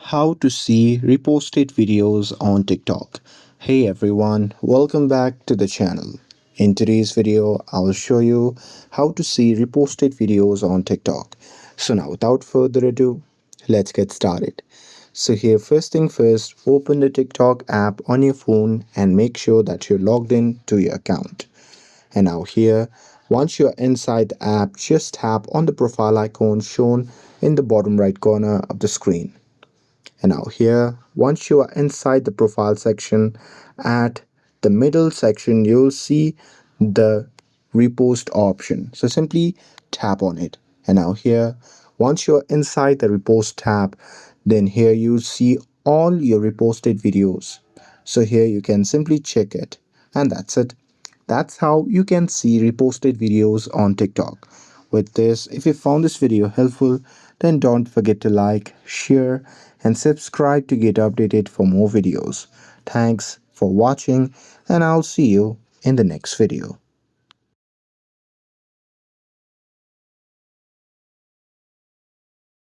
How to see reposted videos on TikTok. Hey everyone, welcome back to the channel. In today's video, I will show you how to see reposted videos on TikTok. So now without further ado, let's get started. So here first thing first, open the TikTok app on your phone and make sure that you're logged in to your account. And now here, once you're inside the app, just tap on the profile icon shown in the bottom right corner of the screen. And now here, once you are inside the profile section, at the middle section, you'll see the repost option. So simply tap on it. And now here, once you're inside the repost tab, then here you see all your reposted videos. So here you can simply check it. And that's it. That's how you can see reposted videos on TikTok. With this, if you found this video helpful, then don't forget to like, share, and subscribe to get updated for more videos. Thanks for watching, and I'll see you in the next video.